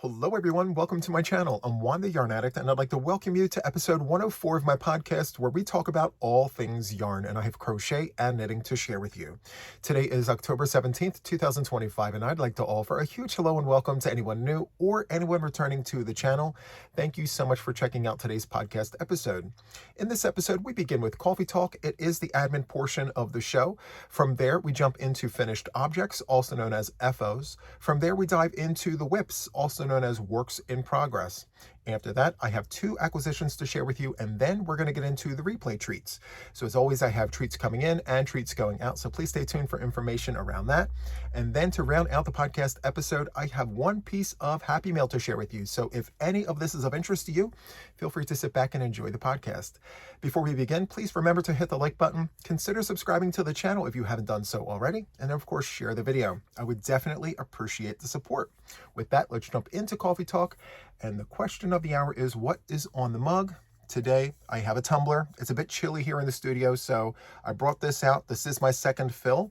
Hello everyone, welcome to my channel. I'm Juan the Yarn Addict, and I'd like to welcome you to episode 104 of my podcast where we talk about all things yarn, and I have crochet and knitting to share with you. Today is October 17th, 2025, and I'd like to offer a huge hello and welcome to anyone new or anyone returning to the channel. Thank you so much for checking out today's podcast episode. In this episode, we begin with coffee talk. It is the admin portion of the show. From there, we jump into finished objects, also known as FOs. From there, we dive into the whips, also known as works in progress. After that, I have 2 acquisitions to share with you, and then we're going to get into the replay treats. So as always, I have treats coming in and treats going out, so please stay tuned for information around that. And then to round out the podcast episode, I have 1 piece of Happy Mail to share with you. So if any of this is of interest to you, feel free to sit back and enjoy the podcast. Before we begin, please remember to hit the like button, consider subscribing to the channel if you haven't done so already, and of course, share the video. I would definitely appreciate the support. With that, let's jump into coffee talk. And the question of the hour is, what is on the mug? Today, I have a tumbler. It's a bit chilly here in the studio, so I brought this out. This is my second fill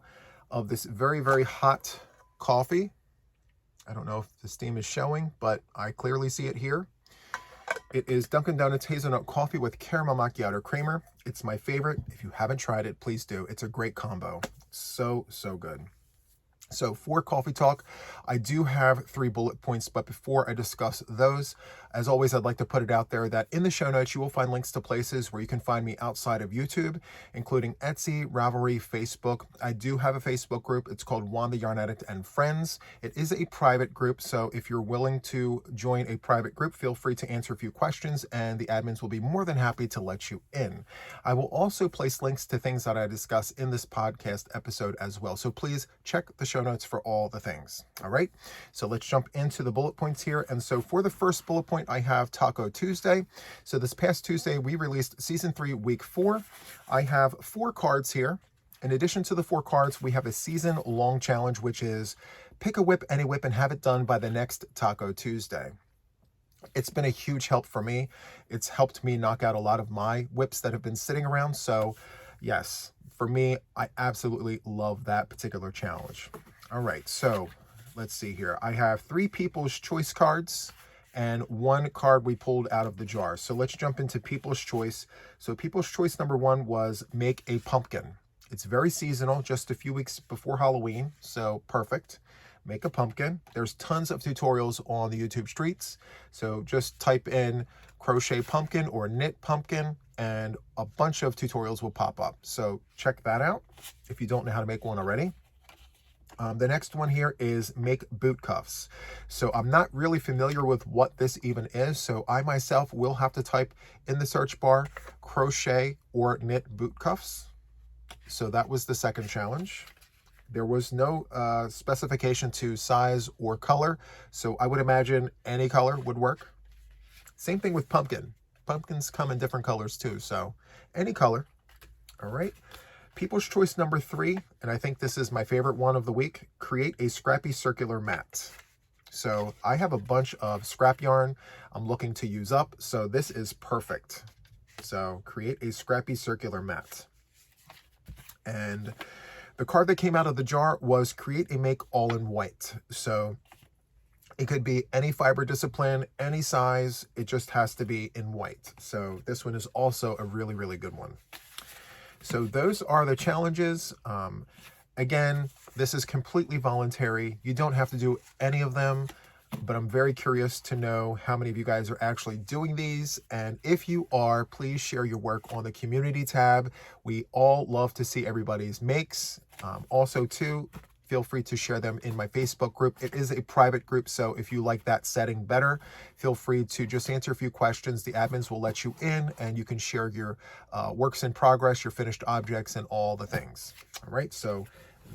of this very, very hot coffee. I don't know if the steam is showing, but I clearly see it here. It is Dunkin' Donuts Hazelnut Coffee with Caramel Macchiato Creamer. It's my favorite. If you haven't tried it, please do. It's a great combo. So good. So for coffee talk, I do have 3 bullet points, but before I discuss those, as always, I'd like to put it out there that in the show notes, you will find links to places where you can find me outside of YouTube, including Etsy, Ravelry, Facebook. I do have a Facebook group. It's called Juan the Yarn Addict and Friends. It is a private group, so if you're willing to join a private group, feel free to answer a few questions, and the admins will be more than happy to let you in. I will also place links to things that I discuss in this podcast episode as well, so please check the show notes for all the things. All right, so let's jump into the bullet points here. And so for the first bullet point, I have Taco Tuesday. So this past Tuesday, we released season 3, week 4. I have 4 cards here. In addition to the 4 cards, we have a season long challenge, which is pick a whip, any whip, and have it done by the next Taco Tuesday. It's been a huge help for me. It's helped me knock out a lot of my whips that have been sitting around. So yes, for me, I absolutely love that particular challenge. All right, so let's see here. I have 3 People's Choice cards and 1 card we pulled out of the jar. So let's jump into People's Choice. So People's Choice number 1 was make a pumpkin. It's very seasonal, just a few weeks before Halloween, so perfect. Make a pumpkin. There's tons of tutorials on the YouTube streets. So just type in crochet pumpkin or knit pumpkin, and a bunch of tutorials will pop up. So check that out if you don't know how to make one already. The next one here is make boot cuffs. So I'm not really familiar with what this even is, so I myself will have to type in the search bar crochet or knit boot cuffs. So that was the second challenge. There was no specification to size or color, so I would imagine any color would work. Same thing with pumpkin. Pumpkins come in different colors too, so any color. All right. People's Choice number 3, and I think this is my favorite one of the week, create a scrappy circular mat. So I have a bunch of scrap yarn I'm looking to use up, so this is perfect. So create a scrappy circular mat. And the card that came out of the jar was create a make all in white. So it could be any fiber discipline, any size, it just has to be in white. So this one is also a really, really good one. So those are the challenges. Again, this is completely voluntary. You don't have to do any of them, but I'm very curious to know how many of you guys are actually doing these. And if you are, please share your work on the community tab. We all love to see everybody's makes. Also too, feel free to share them in my Facebook group. It is a private group, so if you like that setting better, feel free to just answer a few questions. The admins will let you in, and you can share your works in progress, your finished objects, and all the things. All right, so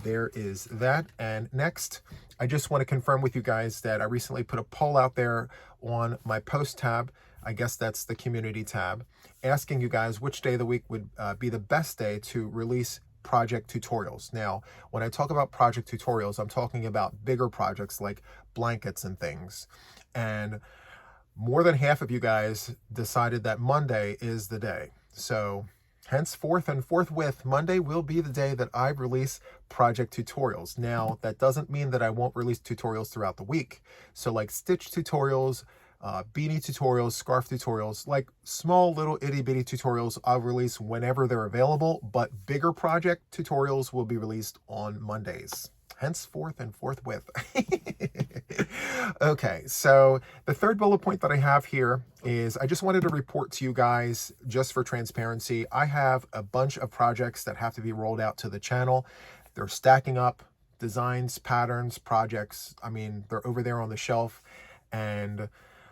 there is that. And next, I just want to confirm with you guys that I recently put a poll out there on my post tab. I guess that's the community tab, asking you guys which day of the week would be the best day to release project tutorials. Now, when I talk about project tutorials, I'm talking about bigger projects like blankets and things. And more than half of you guys decided that Monday is the day. So Henceforth and forthwith, Monday will be the day that I release project tutorials. Now, that doesn't mean that I won't release tutorials throughout the week. So like stitch tutorials, beanie tutorials, scarf tutorials, like small little itty bitty tutorials I'll release whenever they're available, but bigger project tutorials will be released on Mondays. Henceforth and forthwith. Okay, so the third bullet point that I have here is I just wanted to report to you guys, just for transparency, I have a bunch of projects that have to be rolled out to the channel. They're stacking up, designs, patterns, projects. I mean, they're over there on the shelf. And,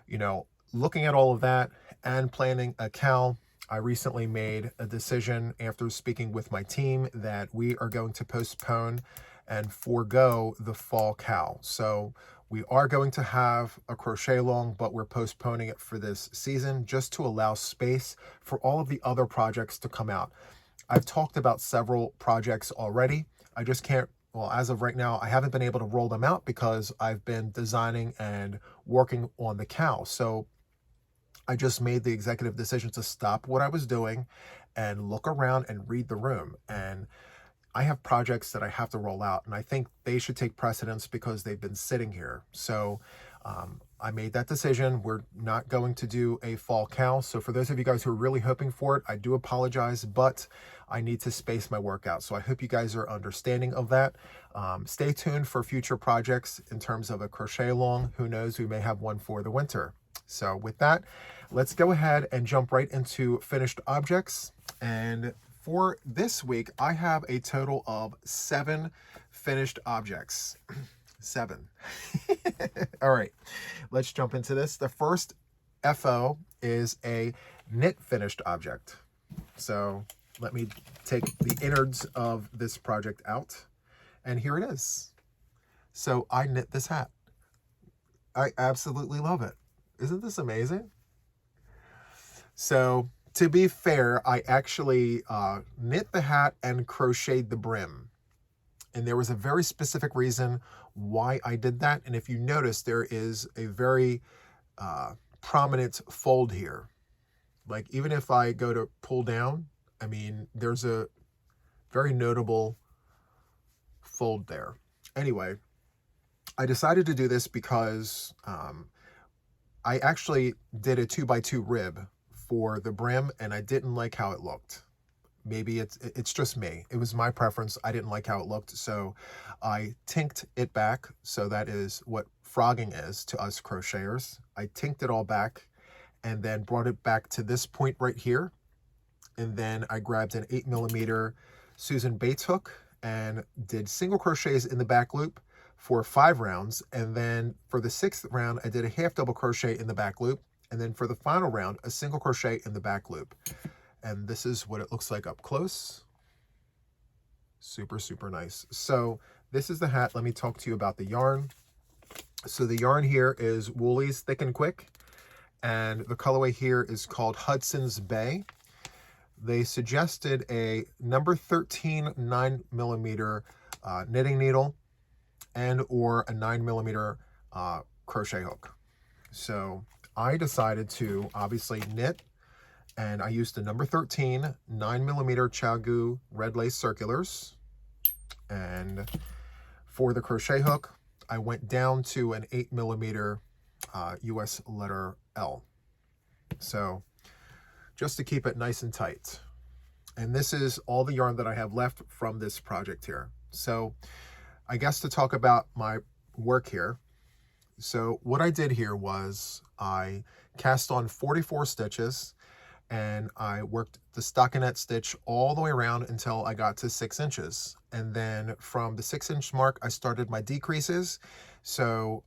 you know, looking at all of that and planning a cal, I recently made a decision after speaking with my team that we are going to postpone and forego the fall cal. So we are going to have a crochet along, but we're postponing it for this season just to allow space for all of the other projects to come out. I've talked about several projects already. I just can't, well, as of right now, I haven't been able to roll them out because I've been designing and working on the cal. So I just made the executive decision to stop what I was doing and look around and read the room. And I have projects that I have to roll out, and I think they should take precedence because they've been sitting here. So I made that decision. We're not going to do a fall cal. So for those of you guys who are really hoping for it, I do apologize, but I need to space my work out. So I hope you guys are understanding of that. Stay tuned for future projects in terms of a crochet along. Who knows, we may have one for the winter. So with that, let's go ahead and jump right into finished objects. And for this week, I have a total of 7 finished objects. 7. All right, let's jump into this. The first FO is a knit finished object. So let me take the innards of this project out. And here it is. So I knit this hat. I absolutely love it. Isn't this amazing? So to be fair, I actually knit the hat and crocheted the brim. And there was a very specific reason why I did that. And if you notice, there is a very prominent fold here. Like even if I go to pull down, I mean, there's a very notable fold there. Anyway, I decided to do this because I actually did a 2x2 rib for the brim, and I didn't like how it looked. Maybe it's just me. It was my preference. I didn't like how it looked, so I tinked it back. So that is what frogging is to us crocheters. I tinked it all back and then brought it back to this point right here. And then I grabbed an 8mm Susan Bates hook and did single crochets in the back loop for 5 rounds. And then for the 6th round, I did a half double crochet in the back loop. And then for the final round, a single crochet in the back loop. And this is what it looks like up close. Super, super nice. So this is the hat. Let me talk to you about the yarn. So the yarn here is Woolies Thick and Quick. And the colorway here is called Hudson's Bay. They suggested a number 13 9mm knitting needle and or a 9mm crochet hook. So I decided to obviously knit, and I used the number 13 9mm Chagu red lace circulars. And for the crochet hook, I went down to an 8mm US letter L. So just to keep it nice and tight. And this is all the yarn that I have left from this project here. So I guess to talk about my work here. So what I did here was I cast on 44 stitches and I worked the stockinette stitch all the way around until I got to 6 inches. And then from the 6-inch mark, I started my decreases. So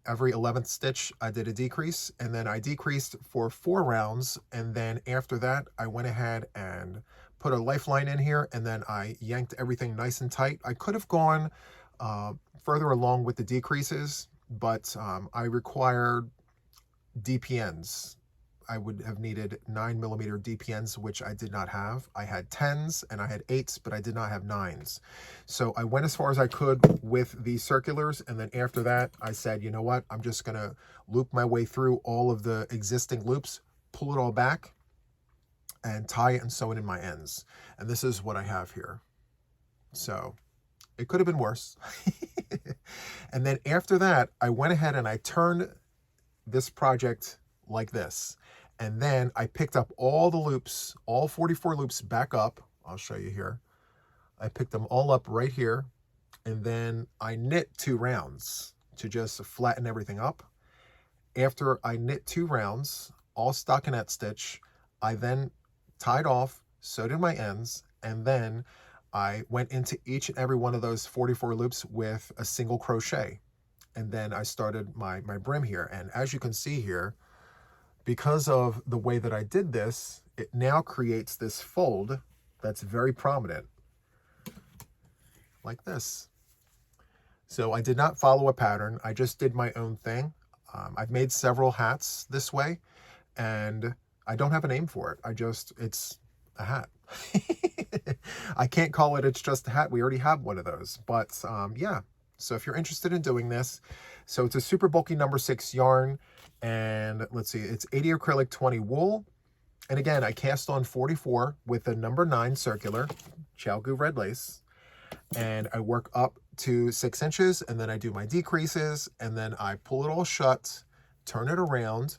every 11th stitch, I did a decrease, and then I decreased for 4 rounds. And then after that, I went ahead and put a lifeline in here, and then I yanked everything nice and tight. I could have gone further along with the decreases, but I required DPNs. I would have needed 9mm DPNs, which I did not have. I had 10s and I had 8s, but I did not have 9s. So I went as far as I could with the circulars, and then after that, I said, you know what? I'm just gonna loop my way through all of the existing loops, pull it all back, and tie it and sew it in my ends. And this is what I have here. So it could have been worse. And then after that, I went ahead and I turned this project like this. And then I picked up all the loops, all 44 loops back up. I'll show you here. I picked them all up right here. And then I knit 2 rounds to just flatten everything up. After I knit 2 rounds, all stockinette stitch, I then tied off, sewed in my ends, and then I went into each and every one of those 44 loops with a single crochet. And then I started my brim here. And as you can see here, because of the way that I did this, it now creates this fold that's very prominent, like this. So I did not follow a pattern. I just did my own thing. I've made several hats this way, and I don't have a name for it. It's a hat. I can't call it, it's just a hat. We already have one of those. But yeah, so if you're interested in doing this, so it's a super bulky number 6 yarn, and let's see, it's 80 acrylic, 20 wool. And again, I cast on 44 with a number 9 circular Chalgu red lace, and I work up to 6 inches, and then I do my decreases, and then I pull it all shut, turn it around,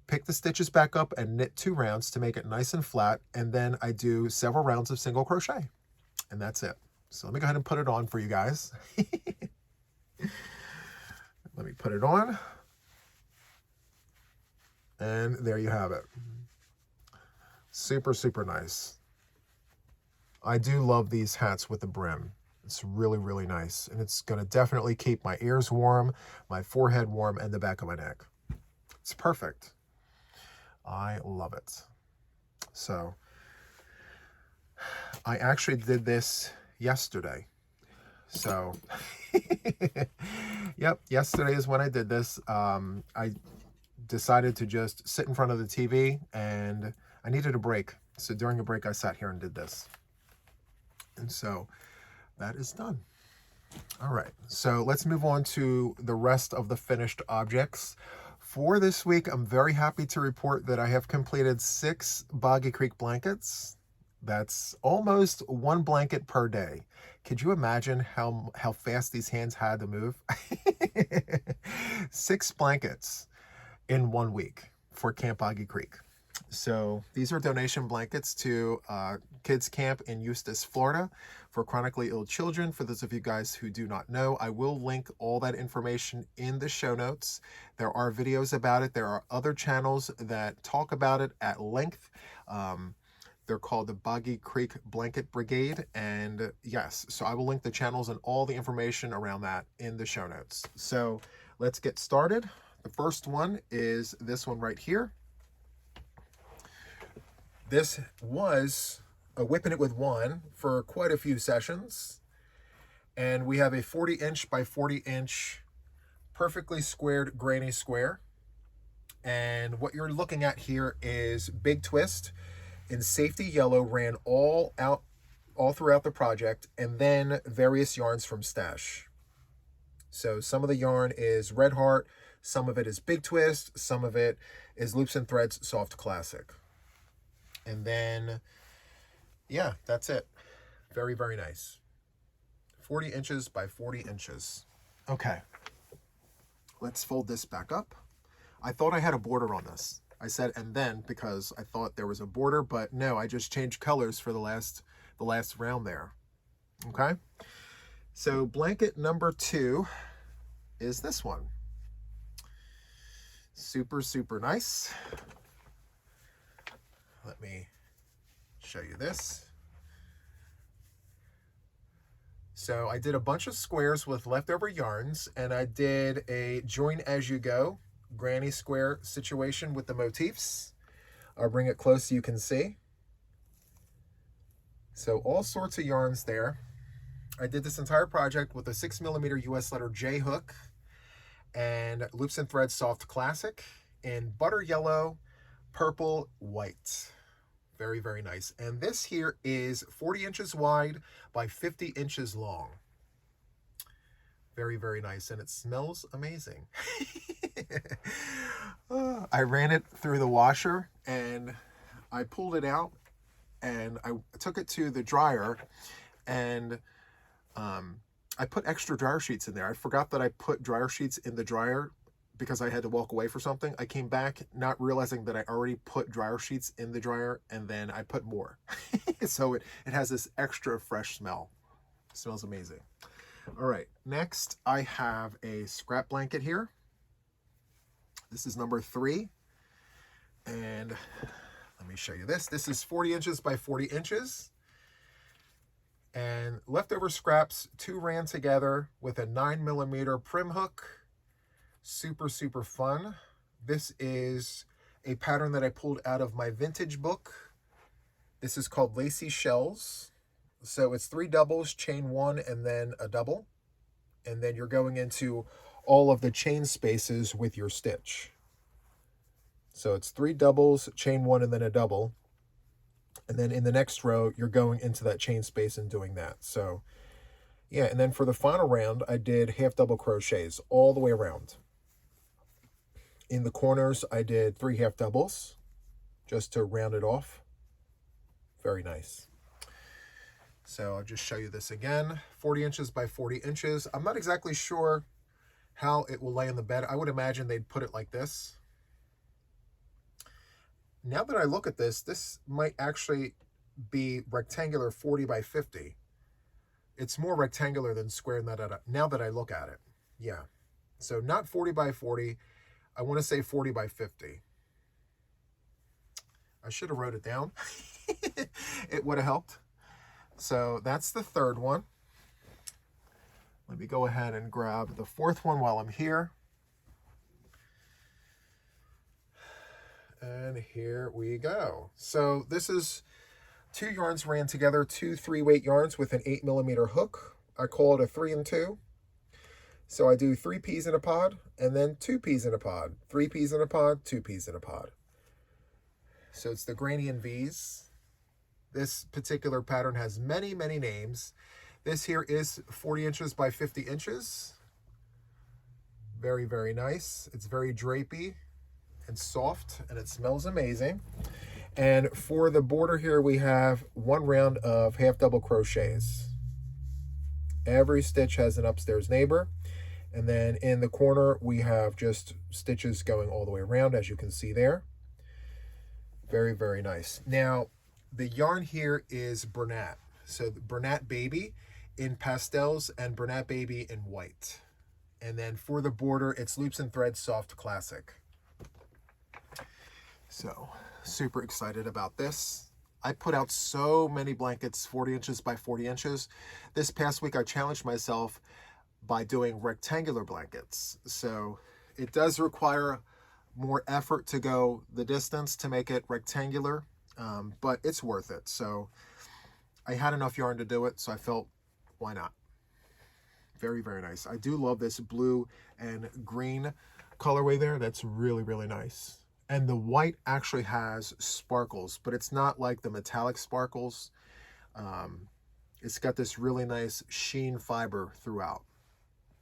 pick the stitches back up, and knit 2 rounds to make it nice and flat, and then I do several rounds of single crochet, and that's it. So let me go ahead and put it on for you guys. Let me put it on, and there you have it. Super, super nice. I do love these hats with the brim. It's really, really nice. And it's going to definitely keep my ears warm, my forehead warm, and the back of my neck. It's perfect. I love it. So I actually did this yesterday. So yep, yesterday is when I did this. I decided to just sit in front of the TV, and I needed a break. So during a break, I sat here and did this. And so that is done. All right, so let's move on to the rest of the finished objects. For this week, I'm very happy to report that I have completed 6 Boggy Creek blankets. That's almost 1 blanket per day. Could you imagine how fast these hands had to move? 6 blankets in 1 week for Camp Boggy Creek. So these are donation blankets to kids camp in Eustis, Florida for chronically ill children. For those of you guys who do not know, I will link all that information in the show notes. There are videos about it. There are other channels that talk about it at length. They're called the Boggy Creek Blanket Brigade. And yes, so I will link the channels and all the information around that in the show notes. So let's get started. The first one is this one right here. This was a Whipping It with Juan for quite a few sessions. And we have a 40-inch by 40-inch perfectly squared granny square. And what you're looking at here is Big Twist in safety yellow, ran all throughout the project, and then various yarns from Stash. So some of the yarn is Red Heart, some of it is Big Twist, some of it is Loops and Threads Soft Classic. And then, yeah, that's it. Very, very nice. 40 inches by 40 inches. Okay. Let's fold this back up. I thought I had a border on this. I said, and then, because I thought there was a border, but no, I just changed colors for the last round there. Okay. So blanket number 2 is this one. Super, super nice. Let me show you this. So I did a bunch of squares with leftover yarns, and I did a join as you go granny square situation with the motifs. I'll bring it close so you can see. So all sorts of yarns there. I did this entire project with a 6mm US letter J hook and Loops and Threads Soft Classic in butter yellow, purple, white. Very, very nice. And this here is 40 inches wide by 50 inches long. Very, very nice. And it smells amazing. I ran it through the washer, and I pulled it out and I took it to the dryer, and I put extra dryer sheets in there. I forgot that I put dryer sheets in the dryer because I had to walk away for something. I came back not realizing that I already put dryer sheets in the dryer, and then I put more. So it has this extra fresh smell. It smells amazing. All right, next I have a scrap blanket here. This is number 3. And let me show you this. This is 40 inches by 40 inches. And leftover scraps, 2 ran together with a 9mm prim hook. Super, super fun. This is a pattern that I pulled out of my vintage book. This is called Lacy Shells. So it's 3 doubles, chain 1, and then a double. And then you're going into all of the chain spaces with your stitch. So it's 3 doubles, chain 1, and then a double. And then in the next row, you're going into that chain space and doing that. So yeah, and then for the final round, I did half double crochets all the way around. In the corners, I did 3 half doubles just to round it off. Very nice. So I'll just show you this again. 40 inches by 40 inches. I'm not exactly sure how it will lay in the bed. I would imagine they'd put it like this. Now that I look at this, this might actually be rectangular 40 by 50. It's more rectangular than square now that I look at it. Yeah. So not 40 by 40. I want to say 40 by 50. I should have wrote it down. It would have helped. So that's the 3rd one. Let me go ahead and grab the 4th one while I'm here. And here we go. So this is 2 yarns ran together, 2 3-weight yarns with an 8mm hook. I call it a 3 and 2. So I do 3 peas in a pod and then 2 peas in a pod, 3 peas in a pod, 2 peas in a pod. So it's the Granny and V's. This particular pattern has many, many names. This here is 40 inches by 50 inches. Very, very nice. It's very drapey and soft, and it smells amazing. And for the border here, we have 1 round of half double crochets. Every stitch has an upstairs neighbor. And then in the corner, we have just stitches going all the way around, as you can see there. Very, very nice. Now, the yarn here is Bernat. So the Bernat Baby in pastels and Bernat Baby in white. And then for the border, it's Loops and Threads Soft Classic. So super excited about this. I put out so many blankets, 40 inches by 40 inches. This past week, I challenged myself by doing rectangular blankets. So it does require more effort to go the distance to make it rectangular, but it's worth it. So I had enough yarn to do it, so I felt, why not? Very, very nice. I do love this blue and green colorway there. That's really, really nice. And the white actually has sparkles, but it's not like the metallic sparkles. It's got this really nice sheen fiber throughout,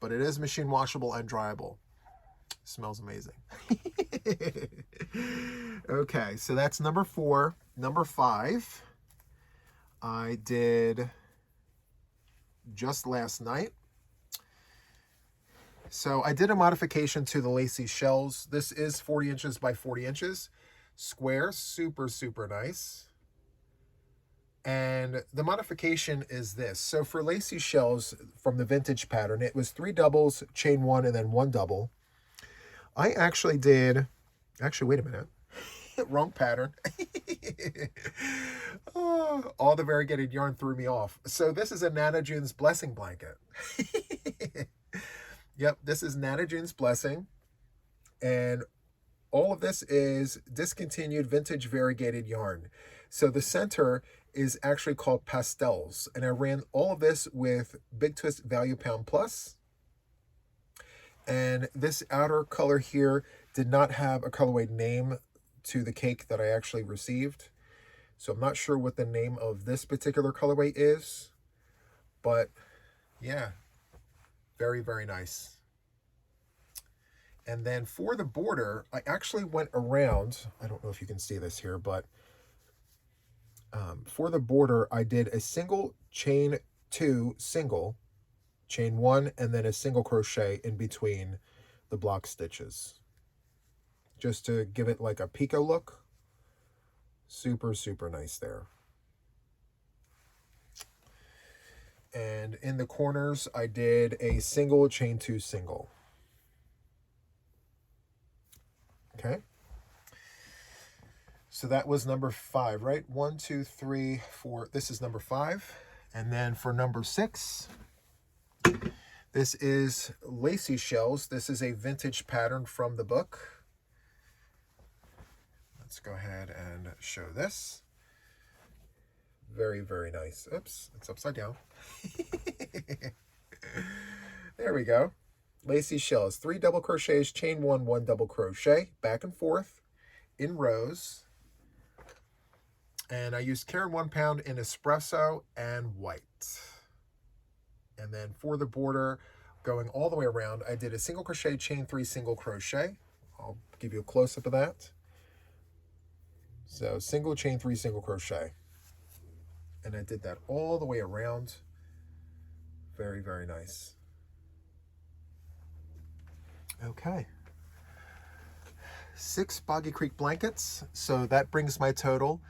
but it is machine washable and dryable. Smells amazing. Okay, so that's number 4. Number 5, I did just last night. So I did a modification to the Lacy Shells. This is 40 inches by 40 inches. Square, super, super nice. And the modification is this. So for Lacy Shells from the vintage pattern, it was 3 doubles, chain 1, and then 1 double. I actually did, wait a minute. Wrong pattern. Oh, all the variegated yarn threw me off. So this is a Nana June's Blessing blanket. Yep, this is Nana June's Blessing. And all of this is discontinued vintage variegated yarn. So the center is actually called Pastels. And I ran all of this with Big Twist Value Pound Plus. And this outer color here did not have a colorway name to the cake that I actually received. So I'm not sure what the name of this particular colorway is. But yeah, very, very nice. And then for the border, I actually went around, I don't know if you can see this here, but For the border, I did a single chain 2 single, chain 1, and then a single crochet in between the block stitches, just to give it like a picot look. Super, super nice there. And in the corners, I did a single chain 2 single. Okay. So that was number 5, right? 1, 2, 3, 4. This is number 5. And then for number 6, this is Lacy Shells. This is a vintage pattern from the book. Let's go ahead and show this. Very, very nice. Oops, it's upside down. There we go. Lacy Shells, 3 double crochets, chain 1, 1 double crochet, back and forth in rows. And I used Caron 1 pound in espresso and white. And then for the border, going all the way around, I did a single crochet, chain 3, single crochet. I'll give you a close-up of that. So single, chain 3, single crochet. And I did that all the way around. Very, very nice. Okay. 6 Boggy Creek blankets. So that brings my total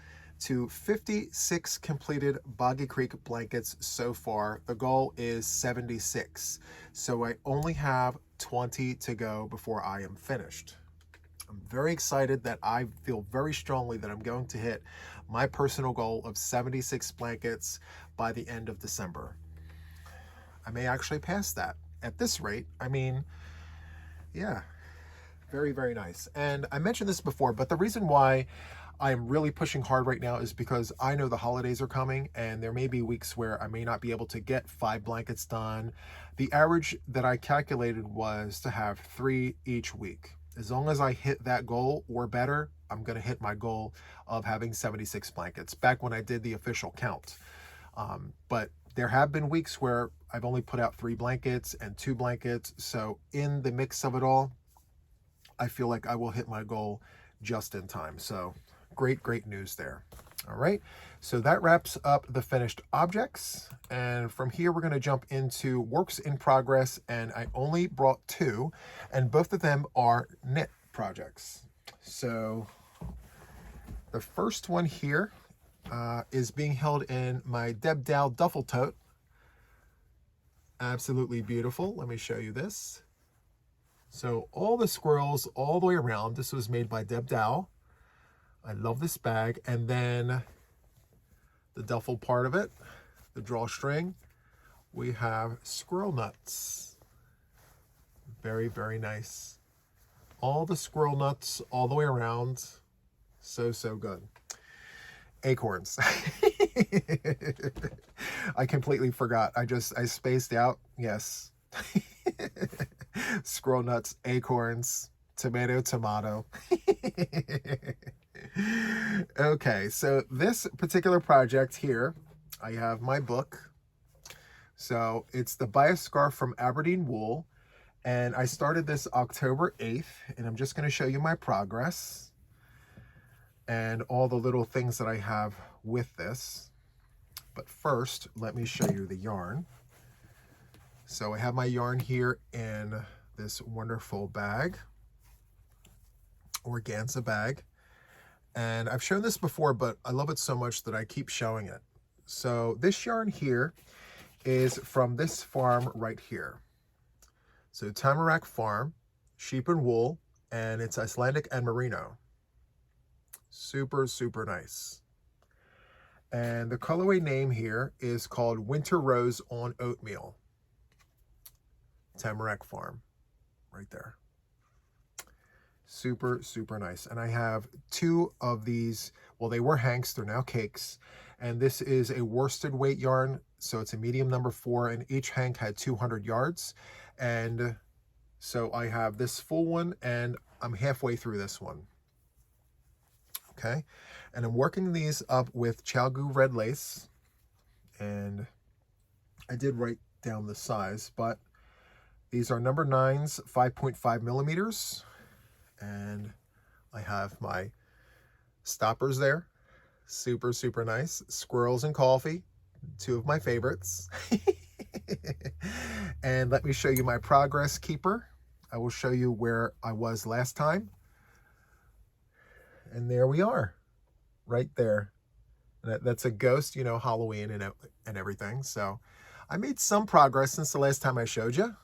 to 56 completed Boggy Creek blankets so far. The goal is 76. So I only have 20 to go before I am finished. I'm very excited that I feel very strongly that I'm going to hit my personal goal of 76 blankets by the end of December. I may actually pass that at this rate. I mean, yeah, very, very nice. And I mentioned this before, but the reason why I'm really pushing hard right now is because I know the holidays are coming and there may be weeks where I may not be able to get 5 blankets done. The average that I calculated was to have 3 each week. As long as I hit that goal or better, I'm going to hit my goal of having 76 blankets back when I did the official count. But there have been weeks where I've only put out 3 blankets and 2 blankets. So in the mix of it all, I feel like I will hit my goal just in time. So great, great news there. All right. So that wraps up the finished objects. And from here, we're going to jump into works in progress. And I only brought 2, and both of them are knit projects. So the first one here is being held in my Deb Dow duffel tote. Absolutely beautiful. Let me show you this. So all the squirrels all the way around. This was made by Deb Dow. I love this bag. And then the duffel part of it, the drawstring, we have squirrel nuts. Very, very nice. All the squirrel nuts all the way around. So, so good. Acorns. I completely forgot. I spaced out. Yes. Squirrel nuts, acorns, tomato. Okay, so this particular project here, I have my book. So it's the Buy a Scarf from Aberdeen Wool. And I started this October 8th, and I'm just going to show you my progress and all the little things that I have with this. But first, let me show you the yarn. So I have my yarn here in this wonderful bag, organza bag. And I've shown this before, but I love it so much that I keep showing it. So this yarn here is from this farm right here. So Tamarack Farm, sheep and wool, and it's Icelandic and merino. Super, super nice. And the colorway name here is called Winter Rose on Oatmeal. Tamarack Farm, right there. Super, super nice. And I have 2 of these. Well, they were hanks. They're now cakes. And this is a worsted weight yarn. So it's a medium number 4. And each hank had 200 yards. And so I have this full one. And I'm halfway through this one. Okay. And I'm working these up with Chalgu red lace. And I did write down the size. But these are number 9s, 5.5 millimeters. And I have my stoppers there. Super, super nice. Squirrels and coffee, two of my favorites. And let me show you my progress keeper. I will show you where I was last time. And there we are, right there. That's a ghost, you know, Halloween and everything. So I made some progress since the last time I showed you.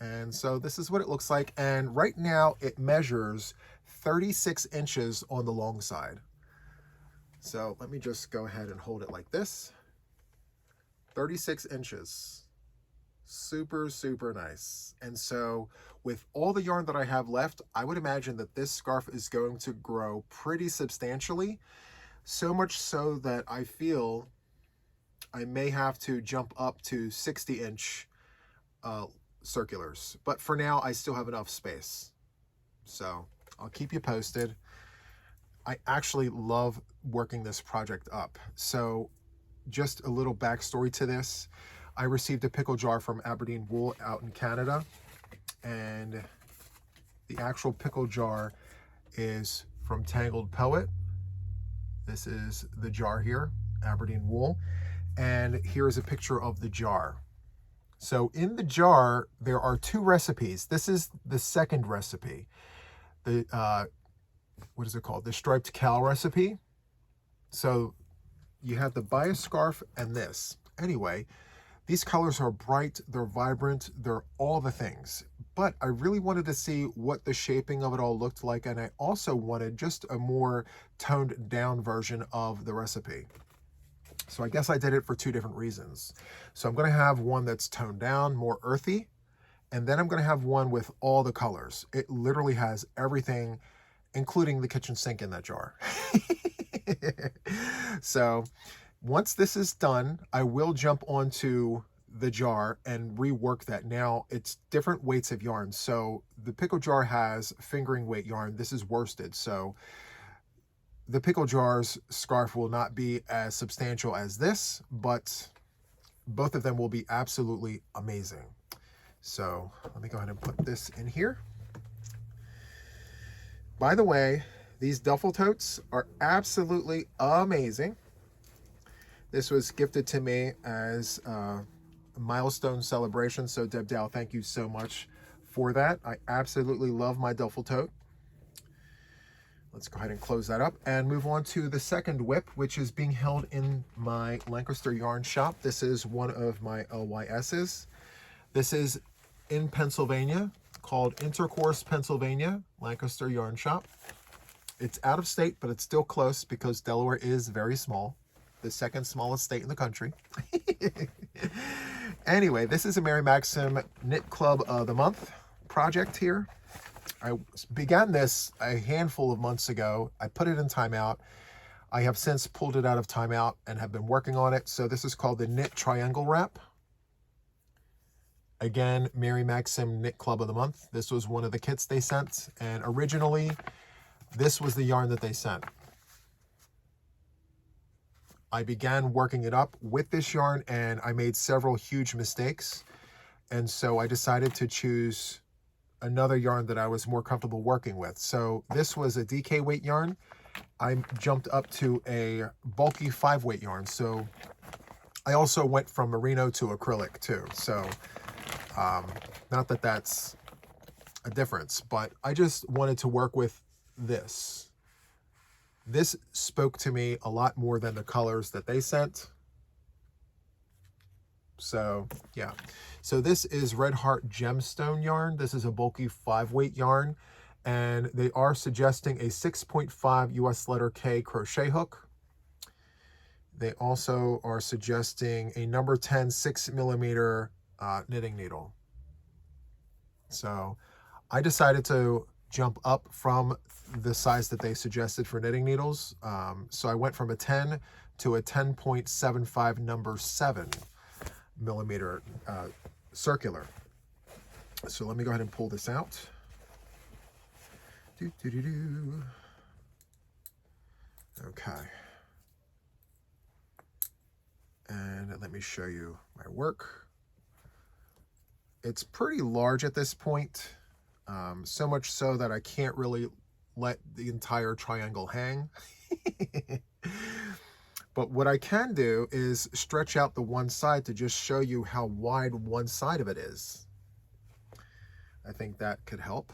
And so this is what it looks like. And right now it measures 36 inches on the long side. So let me just go ahead and hold it like this. 36 inches. Super, super nice. And so with all the yarn that I have left, I would imagine that this scarf is going to grow pretty substantially. So much so that I feel I may have to jump up to 60-inch circulars. But for now, I still have enough space. So I'll keep you posted. I actually love working this project up. So just a little backstory to this. I received a pickle jar from Aberdeen Wool out in Canada. And the actual pickle jar is from Tangled Poet. This is the jar here, Aberdeen Wool. And here is a picture of the jar. So in the jar, there are two recipes. This is the second recipe. The, what is it called? The striped cow recipe. So you have the bias scarf and this. Anyway, these colors are bright, they're vibrant, they're all the things. But I really wanted to see what the shaping of it all looked like, and I also wanted just a more toned down version of the recipe. So I guess I did it for two different reasons. So I'm going to have one that's toned down, more earthy, and then I'm going to have one with all the colors. It literally has everything, including the kitchen sink in that jar. So once this is done, I will jump onto the jar and rework that. Now it's different weights of yarn. So the pickle jar has fingering weight yarn. This is worsted. So the pickle jar's scarf will not be as substantial as this, but both of them will be absolutely amazing. So let me go ahead and put this in here. By the way, these duffel totes are absolutely amazing. This was gifted to me as a milestone celebration. So Deb Dow, thank you so much for that. I absolutely love my duffel tote. Let's go ahead and close that up and move on to the second whip, which is being held in my Lancaster yarn shop. This is one of my LYSs. This is in Pennsylvania, called Intercourse, Pennsylvania, Lancaster yarn shop. It's out of state, but it's still close because Delaware is very small, the second smallest state in the country. Anyway, this is a Mary Maxim Knit Club of the Month project here. I began this a handful of months ago. I put it in timeout. I have since pulled it out of timeout and have been working on it. So this is called the Knit Triangle Wrap. Again, Mary Maxim Knit Club of the Month. This was one of the kits they sent. And originally, this was the yarn that they sent. I began working it up with this yarn and I made several huge mistakes. And so I decided to choose another yarn that I was more comfortable working with. So this was a DK weight yarn. I jumped up to a bulky 5-weight yarn. So I also went from merino to acrylic too. So not that that's a difference, but I just wanted to work with this. This spoke to me a lot more than the colors that they sent. So yeah, so this is Red Heart Gemstone yarn. This is a bulky 5-weight yarn, and they are suggesting a 6.5 US letter K crochet hook. They also are suggesting a number 10 6mm knitting needle. So I decided to jump up from the size that they suggested for knitting needles. So I went from a 10 to a 10.75 number 7mm circular. So let me go ahead and pull this out. Okay. And let me show you my work. It's pretty large at this point, so much so that I can't really let the entire triangle hang. But what I can do is stretch out the one side to just show you how wide one side of it is. I think that could help.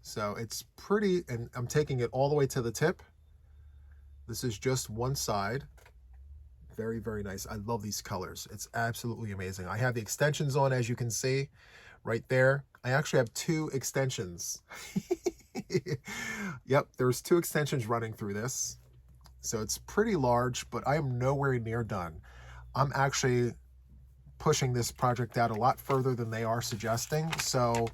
So it's pretty, and I'm taking it all the way to the tip. This is just one side. Very, very nice. I love these colors. It's absolutely amazing. I have the extensions on, as you can see right there. I actually have 2 extensions. Yep, there's 2 extensions running through this. So it's pretty large, but I am nowhere near done. I'm actually pushing this project out a lot further than they are suggesting. So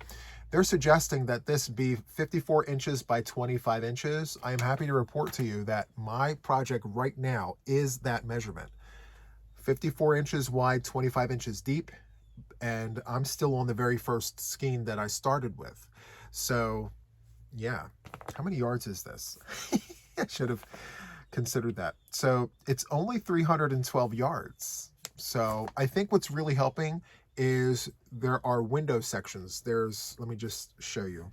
they're suggesting that this be 54 inches by 25 inches. I am happy to report to you that my project right now is that measurement. 54 inches wide, 25 inches deep, and I'm still on the very first skein that I started with. So yeah, how many yards is this? I should have considered that. So it's only 312 yards. So I think what's really helping is there are window sections. Let me just show you.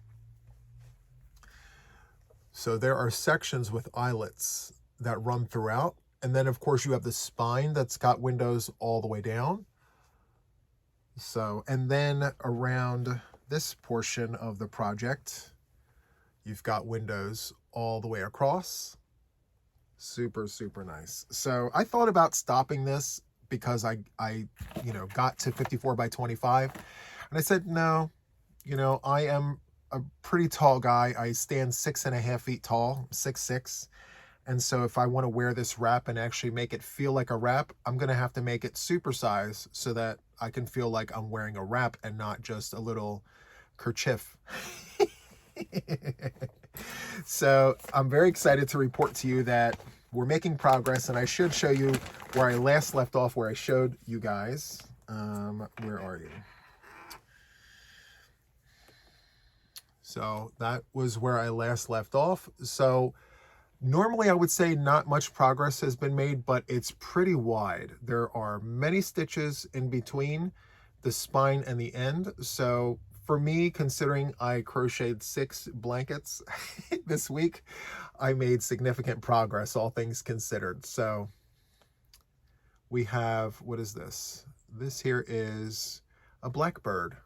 So there are sections with eyelets that run throughout. And then of course you have the spine that's got windows all the way down. So, and then around this portion of the project, you've got windows all the way across. Super, super nice. So I thought about stopping this because I got to 54 by 25. And I said, no, I am a pretty tall guy. I stand 6.5 feet tall, 6'6". And so if I want to wear this wrap and actually make it feel like a wrap, I'm going to have to make it supersize so that I can feel like I'm wearing a wrap and not just a little kerchief. So I'm very excited to report to you that we're making progress, and I should show you where I last left off, where I showed you guys. Where are you? So that was where I last left off. So normally I would say not much progress has been made, but it's pretty wide. There are many stitches in between the spine and the end. So for me, considering I crocheted 6 blankets this week, I made significant progress, all things considered. So we have, what is this? This here is a blackbird.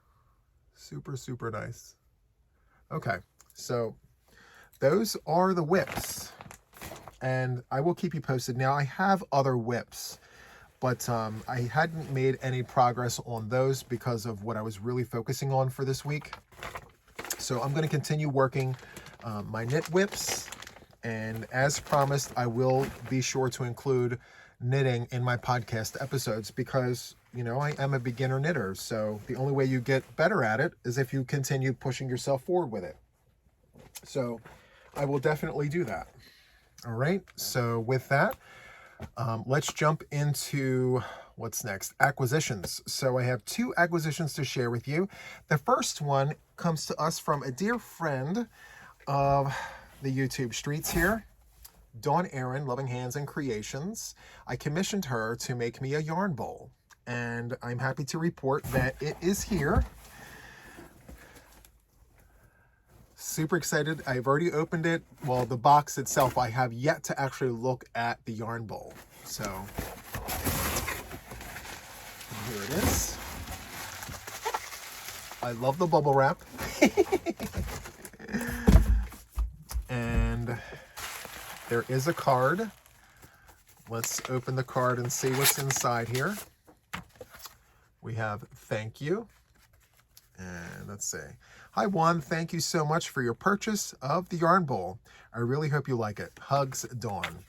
Super, super nice. Okay, so those are the whips, and I will keep you posted. Now I have other whips, but I hadn't made any progress on those because of what I was really focusing on for this week. So I'm going to continue working my knit whips, and as promised, I will be sure to include knitting in my podcast episodes because, I am a beginner knitter. So the only way you get better at it is if you continue pushing yourself forward with it. So I will definitely do that. All right. So with that, let's jump into what's next. Acquisitions. So I have 2 acquisitions to share with you. The first one comes to us from a dear friend of the YouTube streets here, Dawn Aaron, Loving Hands and Creations. I commissioned her to make me a yarn bowl, and I'm happy to report that it is here. Super excited. I've already opened it. Well, the box itself, I have yet to actually look at the yarn bowl. So here it is. I love the bubble wrap. And there is a card. Let's open the card and see what's inside here. We have thank you. And let's see. Hi Juan, thank you so much for your purchase of the yarn bowl. I really hope you like it. Hugs, Dawn.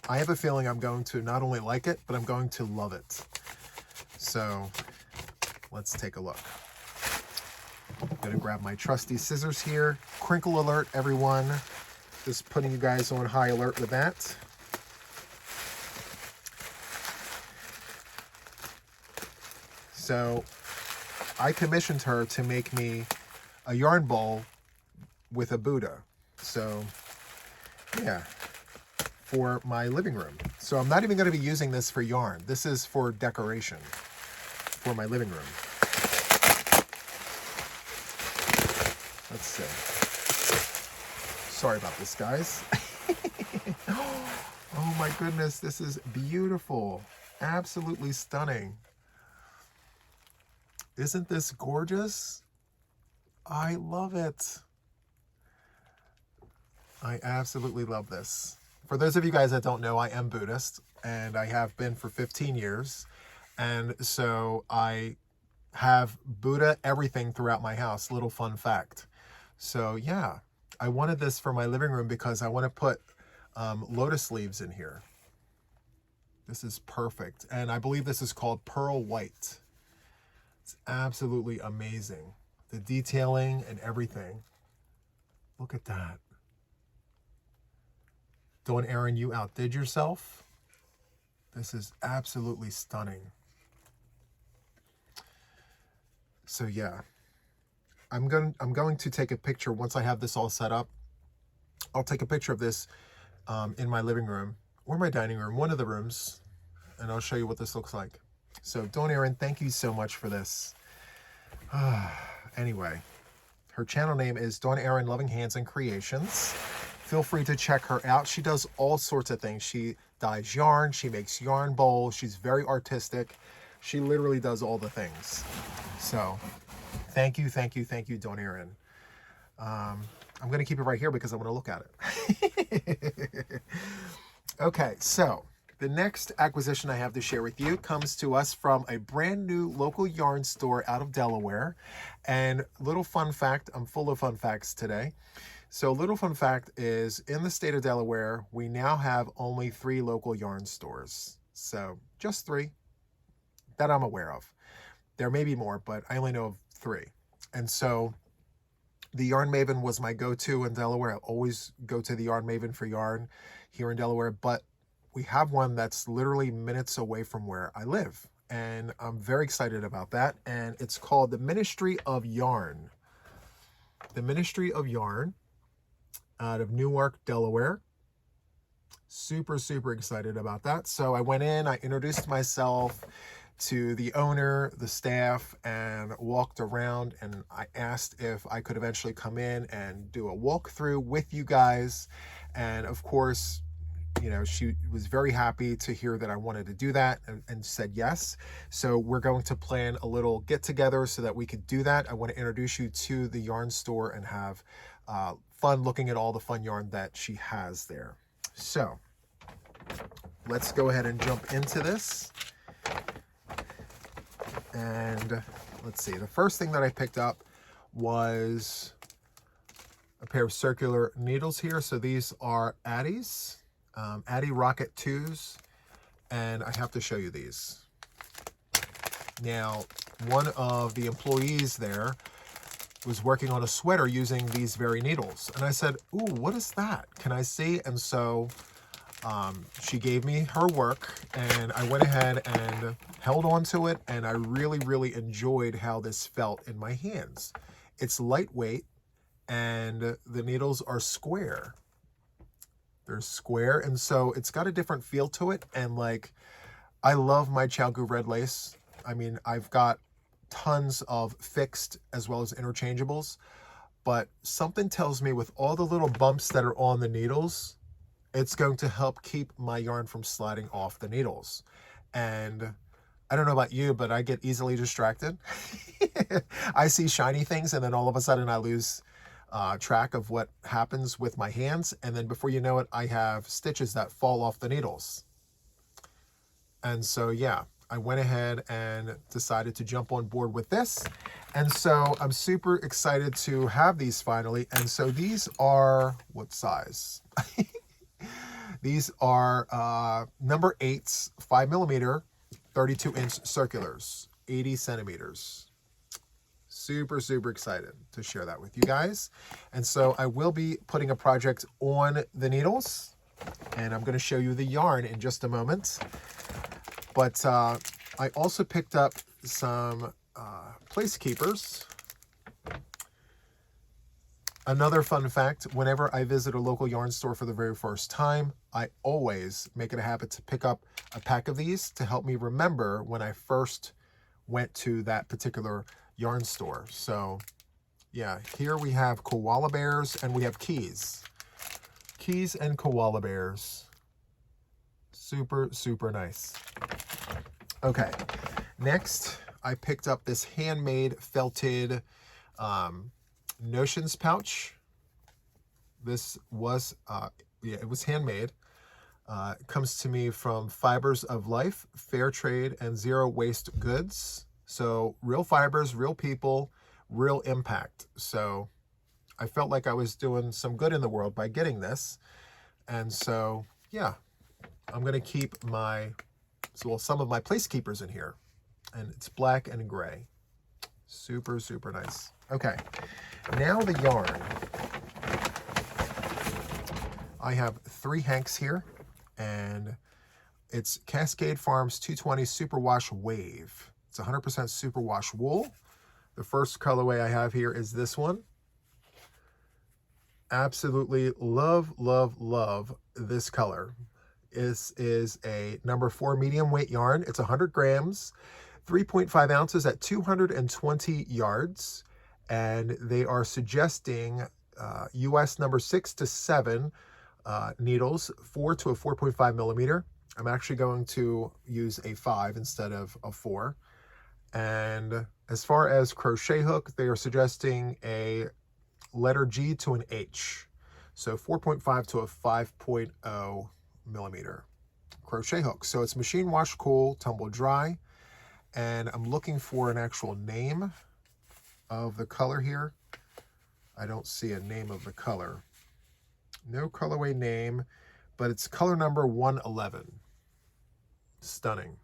I have a feeling I'm going to not only like it, but I'm going to love it. So let's take a look. I'm gonna grab my trusty scissors here. Crinkle alert, everyone. Just putting you guys on high alert with that. So I commissioned her to make me a yarn bowl with a Buddha. So yeah, for my living room. So I'm not even going to be using this for yarn. This is for decoration for my living room. Let's see. Sorry about this, guys. Oh my goodness, this is beautiful. Absolutely stunning. Isn't this gorgeous? I love it. I absolutely love this. For those of you guys that don't know, I am Buddhist, and I have been for 15 years. And so I have Buddha everything throughout my house. Little fun fact. So yeah, I wanted this for my living room because I want to put lotus leaves in here. This is perfect. And I believe this is called Pearl White. It's absolutely amazing. The detailing and everything. Look at that. Dawn Erin, you outdid yourself. This is absolutely stunning. So yeah, I'm going to take a picture once I have this all set up. I'll take a picture of this in my living room or my dining room, one of the rooms, and I'll show you what this looks like. So Dawn Erin, thank you so much for this. Anyway, her channel name is Dawn Erin Loving Hands and Creations. Feel free to check her out. She does all sorts of things. She dyes yarn. She makes yarn bowls. She's very artistic. She literally does all the things. So thank you, Dawn Erin. I'm going to keep it right here because I want to look at it. Okay, so the next acquisition I have to share with you comes to us from a brand new local yarn store out of Delaware. And little fun fact, I'm full of fun facts today. So little fun fact is, in the state of Delaware, we now have only 3 local yarn stores. So just 3 that I'm aware of. There may be more, but I only know of 3. And so the Yarn Maven was my go-to in Delaware. I always go to the Yarn Maven for yarn here in Delaware, but we have one that's literally minutes away from where I live. And I'm very excited about that. And it's called the Ministry of Yarn. The Ministry of Yarn out of Newark, Delaware. Super, super excited about that. So I went in, I introduced myself to the owner, the staff, and walked around, and I asked if I could eventually come in and do a walkthrough with you guys. And of course, you know, she was very happy to hear that I wanted to do that and said yes. So we're going to plan a little get together so that we could do that. I want to introduce you to the yarn store and have fun looking at all the fun yarn that she has there. So let's go ahead and jump into this. And let's see, the first thing that I picked up was a pair of circular needles here. So these are Addie's, Addie Rocket 2s, and I have to show you these. Now, one of the employees there was working on a sweater using these very needles. And I said, ooh, what is that? Can I see? And so she gave me her work, and I went ahead and held on to it, and I really, really enjoyed how this felt in my hands. It's lightweight, and the needles are square. They're square, and so it's got a different feel to it. And like, I love my Chalgu red lace. I mean, I've got tons of fixed as well as interchangeables, but something tells me with all the little bumps that are on the needles, it's going to help keep my yarn from sliding off the needles. And I don't know about you, but I get easily distracted. I see shiny things, and then all of a sudden I lose track of what happens with my hands. And then before you know it, I have stitches that fall off the needles. And so, yeah, I went ahead and decided to jump on board with this. And so I'm super excited to have these finally. And so these are, what size? These are number 8s, 5mm, 32-inch circulars, 80 centimeters. Super, super excited to share that with you guys. And so I will be putting a project on the needles, and I'm going to show you the yarn in just a moment. But I also picked up some place keepers. Another fun fact, whenever I visit a local yarn store for the very first time, I always make it a habit to pick up a pack of these to help me remember when I first went to that particular yarn store. So yeah, here we have koala bears and we have keys. Keys and koala bears. Super, super nice. Okay, next I picked up this handmade felted notions pouch. This was, yeah, it was handmade. It comes to me from Fibers of Life, Fair Trade, and Zero Waste Goods. So real fibers, real people, real impact. So I felt like I was doing some good in the world by getting this. And so, yeah, I'm going to keep some of my placekeepers in here. And it's black and gray. Super, super nice. Okay, now the yarn. I have 3 hanks here, and it's Cascade Farms 220 Superwash Wave. It's 100% superwash wool. The first colorway I have here is this one. Absolutely love, love, love this color. This is a number 4 medium weight yarn. It's 100 grams, 3.5 ounces at 220 yards. And they are suggesting US number 6 to 7 needles, 4 to a 4.5 millimeter. I'm actually going to use a 5 instead of a 4. And as far as crochet hook, they are suggesting a letter G to an H. So 4.5 to a 5.0 millimeter crochet hook. So it's machine wash, cool, tumble dry. And I'm looking for an actual name of the color here. I don't see a name of the color. No colorway name, but it's color number 111. Stunning.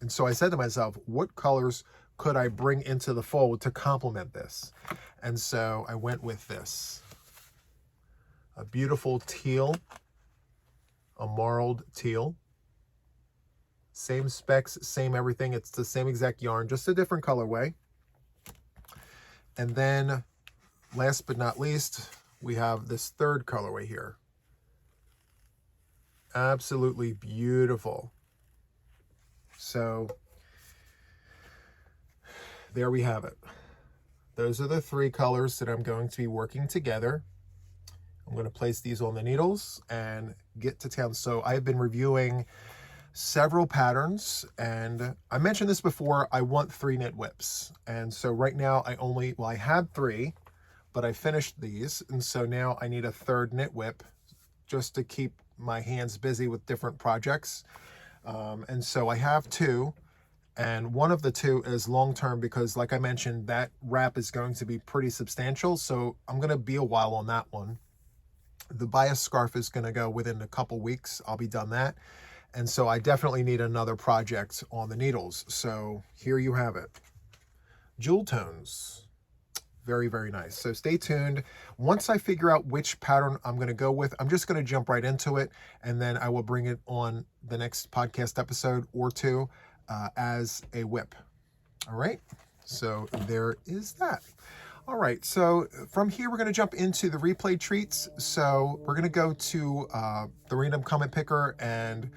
And so I said to myself, what colors could I bring into the fold to complement this? And so I went with this. A beautiful teal, a marled teal. Same specs, same everything. It's the same exact yarn, just a different colorway. And then, last but not least, we have this third colorway here. Absolutely beautiful. So there we have it. Those are the 3 colors that I'm going to be working together. I'm going to place these on the needles and get to town. So I've been reviewing several patterns, and I mentioned this before, I want 3 knit whips. And so right now I had 3, but I finished these. And so now I need a 3rd knit whip just to keep my hands busy with different projects. And so I have 2, and one of the 2 is long-term because, like I mentioned, that wrap is going to be pretty substantial. So I'm going to be a while on that one. The bias scarf is going to go within a couple weeks. I'll be done that. And so I definitely need another project on the needles. So here you have it. Jewel tones. Very, very nice. So stay tuned. Once I figure out which pattern I'm going to go with, I'm just going to jump right into it, and then I will bring it on the next podcast episode or 2 as a whip. All right. So there is that. All right. So from here, we're going to jump into the replay treats. So we're going to go to the random comment picker and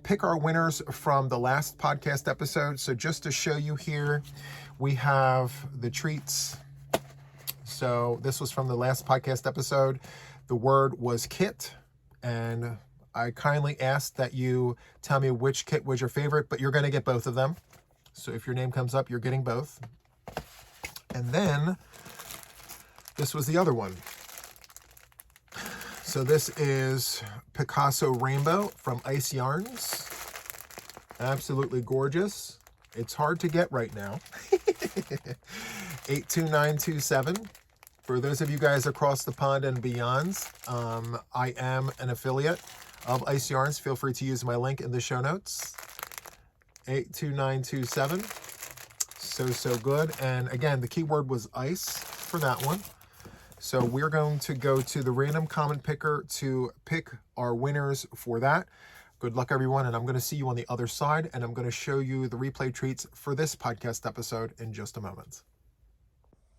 pick our winners from the last podcast episode. So just to show you here, we have the treats. So this was from the last podcast episode. The word was kit, and I kindly asked that you tell me which kit was your favorite, but you're going to get both of them. So if your name comes up, you're getting both. And then this was the other one. So this is Picasso Rainbow from Ice Yarns. Absolutely gorgeous. It's hard to get right now. 82927. For those of you guys across the pond and beyond, I am an affiliate of Ice Yarns. Feel free to use my link in the show notes. 82927. So good. And again, the keyword was ice for that one. So we're going to go to the random comment picker to pick our winners for that. Good luck, everyone. And I'm going to see you on the other side, and I'm going to show you the replay treats for this podcast episode in just a moment.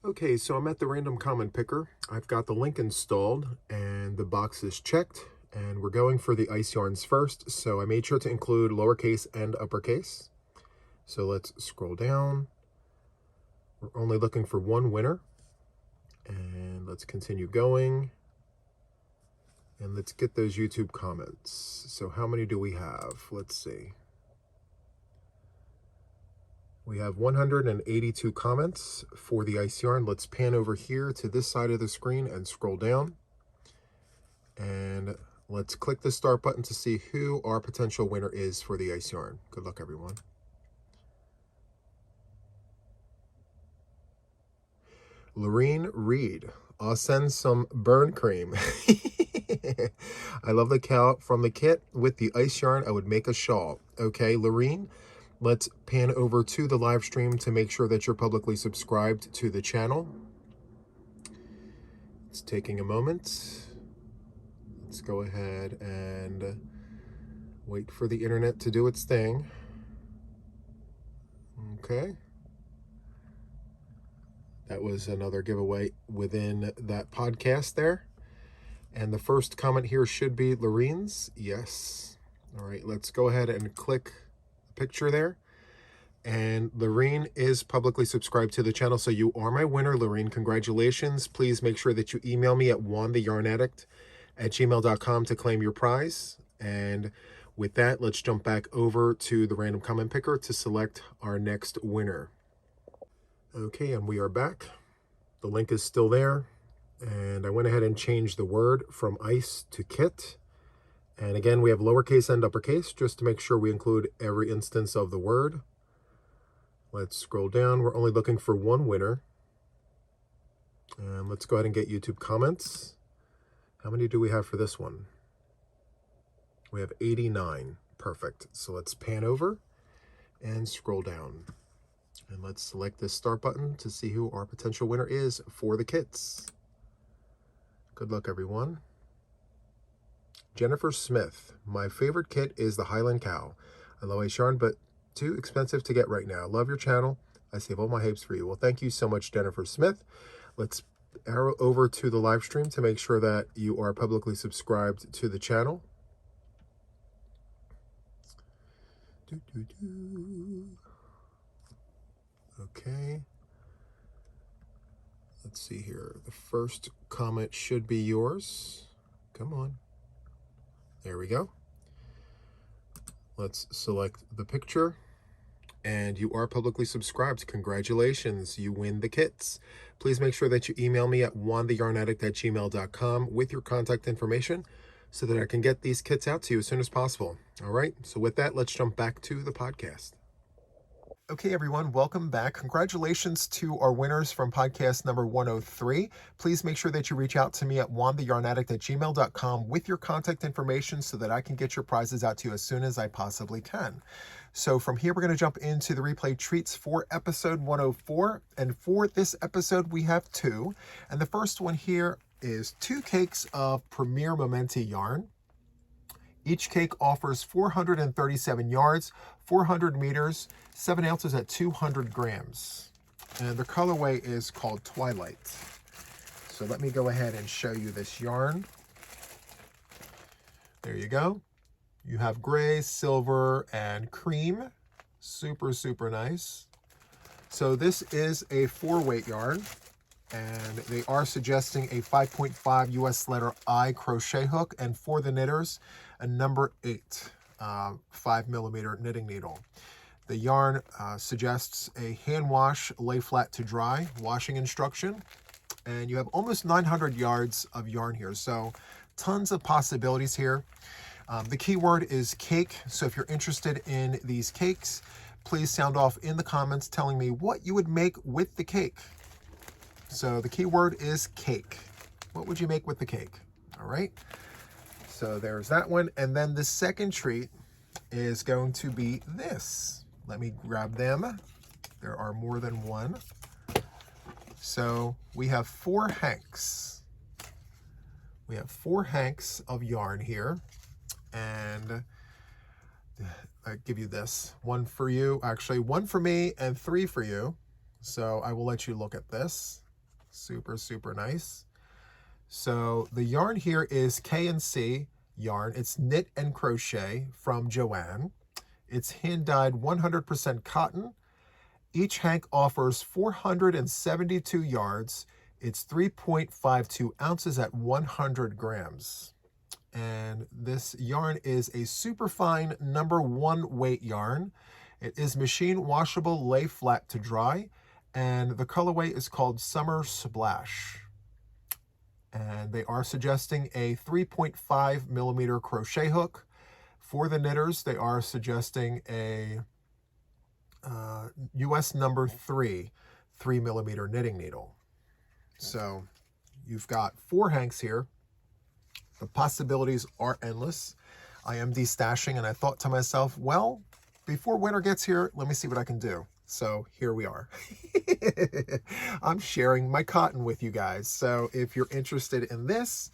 Okay, so I'm at the random comment picker. I've got the link installed and the box is checked, and we're going for the Ice Yarns first. So I made sure to include lowercase and uppercase. So let's scroll down. We're only looking for one winner, and let's continue going. And let's get those YouTube comments. So how many do we have? Let's see. We have 182 comments for the ice yarn. Let's pan over here to this side of the screen and scroll down. And let's click the start button to see who our potential winner is for the ice yarn. Good luck, everyone. Lorene Reed. I'll send some burn cream. I love the cow from the kit. With the ice yarn, I would make a shawl. Okay, Lorene, let's pan over to the live stream to make sure that you're publicly subscribed to the channel. It's taking a moment. Let's go ahead and wait for the internet to do its thing. Okay. That was another giveaway within that podcast there. And the first comment here should be Lorene's. Yes. All right, let's go ahead and click the picture there. And Lorene is publicly subscribed to the channel, so you are my winner, Lorene. Congratulations. Please make sure that you email me at JuanTheYarnAddict@gmail.com to claim your prize. And with that, let's jump back over to the random comment picker to select our next winner. Okay, and we are back. The link is still there. And I went ahead and changed the word from ice to kit. And again, we have lowercase and uppercase just to make sure we include every instance of the word. Let's scroll down. We're only looking for one winner. And let's go ahead and get YouTube comments. How many do we have for this one? We have 89. Perfect. So let's pan over and scroll down. And let's select this start button to see who our potential winner is for the kits. Good luck, everyone. Jennifer Smith. My favorite kit is the Highland Cow. I love ice yarn, but too expensive to get right now. Love your channel. I save all my hypes for you. Well, thank you so much, Jennifer Smith. Let's arrow over to the live stream to make sure that you are publicly subscribed to the channel. Okay. Let's see here. The first comment should be yours. Come on. There we go. Let's select the picture. And you are publicly subscribed. Congratulations, you win the kits. Please make sure that you email me at JuanTheYarnAddict@gmail.com with your contact information so that I can get these kits out to you as soon as possible. All right, so with that, let's jump back to the podcast. Okay, everyone, welcome back. Congratulations to our winners from podcast number 103. Please make sure that you reach out to me at JuanTheYarnAddict@gmail.com with your contact information so that I can get your prizes out to you as soon as I possibly can. So from here, we're going to jump into the replay treats for episode 104. And for this episode, we have two. And the first one here is 2 cakes of Premier Momenti yarn. Each cake offers 437 yards, 400 meters, 7 ounces at 200 grams. And the colorway is called Twilight. So let me go ahead and show you this yarn. There you go. You have gray, silver, and cream. Super, super nice. So this is a 4-weight yarn. And they are suggesting a 5.5 US letter I crochet hook, and for the knitters, a number 8 5mm knitting needle. The yarn suggests a hand wash, lay flat to dry washing instruction, and you have almost 900 yards of yarn here, so tons of possibilities here. The key word is cake, so if you're interested in these cakes, please sound off in the comments telling me what you would make with the cake. So the key word is cake. What would you make with the cake? All right. So there's that one. And then the second treat is going to be this. Let me grab them. There are more than one. So we have 4 hanks. We have 4 hanks of yarn here. And I give you this. 1 for you. Actually, 1 for me and 3 for you. So I will let you look at this. Super, super nice. So the yarn here is K&C yarn. It's knit and crochet from Juan. It's hand dyed 100% cotton. Each hank offers 472 yards. It's 3.52 ounces at 100 grams. And this yarn is a superfine #1 weight yarn. It is machine washable, lay flat to dry, and the colorway is called Summer Splash. And they are suggesting a 3.5 millimeter crochet hook. For the knitters, they are suggesting a US #3 3 millimeter knitting needle. So you've got 4 hanks here. The possibilities are endless. I am destashing, and I thought to myself, well, before winter gets here, let me see what I can do. So here we are. I'm sharing my cotton with you guys. So if you're interested in this,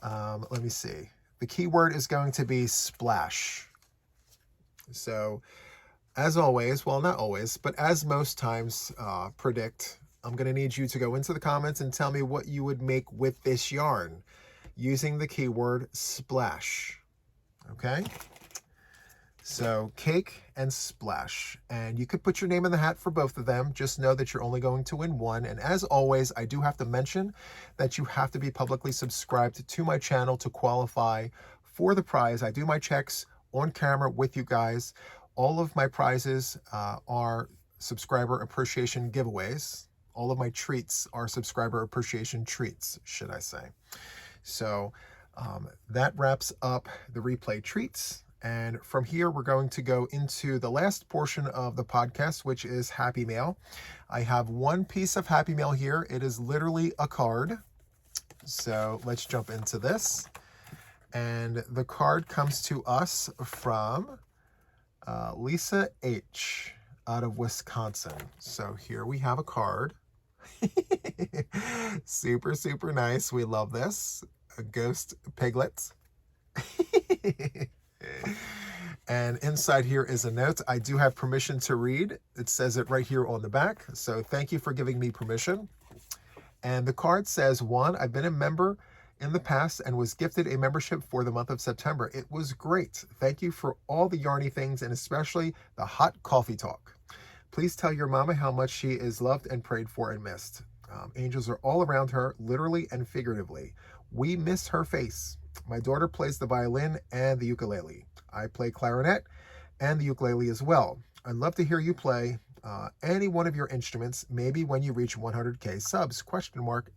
let me see. The keyword is going to be splash. So as always, well, not always, but as most times predict, I'm going to need you to go into the comments and tell me what you would make with this yarn using the keyword splash. Okay? So cake and splash. And you could put your name in the hat for both of them. Just know that you're only going to win one. And as always, I do have to mention that you have to be publicly subscribed to my channel to qualify for the prize. I do my checks on camera with you guys. All of my prizes are subscriber appreciation giveaways. All of my treats are subscriber appreciation treats, should I say. So that wraps up the replay treats. And from here, we're going to go into the last portion of the podcast, which is Happy Mail. I have one piece of Happy Mail here. It is literally a card. So let's jump into this. And the card comes to us from Lisa H. out of Wisconsin. So here we have a card. Super, super nice. We love this. A ghost piglet. And inside here is a note. I do have permission to read. It says it right here on the back. So thank you for giving me permission. And the card says, Juan, I've been a member in the past and was gifted a membership for the month of September. It was great. Thank you for all the yarny things and especially the hot coffee talk. Please tell your mama how much she is loved and prayed for and missed. Angels are all around her, literally and figuratively. We miss her face. My daughter plays the violin and the ukulele. I play clarinet and the ukulele as well. I'd love to hear you play any one of your instruments, maybe when you reach 100K subs, ?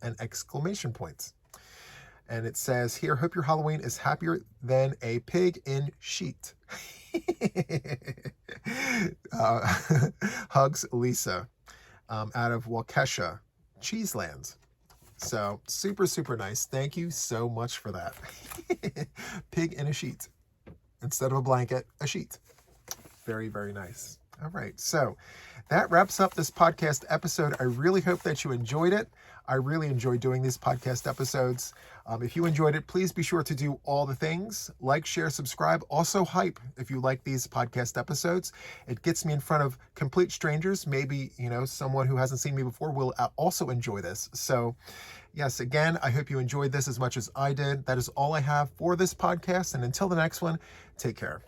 And exclamation points. And it says here, hope your Halloween is happier than a pig in sheet. Hugs, Lisa, out of Waukesha, Cheeseland. So super, super nice. Thank you so much for that. Pig in a sheet. Instead of a blanket, a sheet. Very, very nice. All right. So that wraps up this podcast episode. I really hope that you enjoyed it. I really enjoy doing these podcast episodes. If you enjoyed it, please be sure to do all the things. Like, share, subscribe. Also hype if you like these podcast episodes. It gets me in front of complete strangers. Maybe, someone who hasn't seen me before will also enjoy this. So yes, again, I hope you enjoyed this as much as I did. That is all I have for this podcast. And until the next one, take care.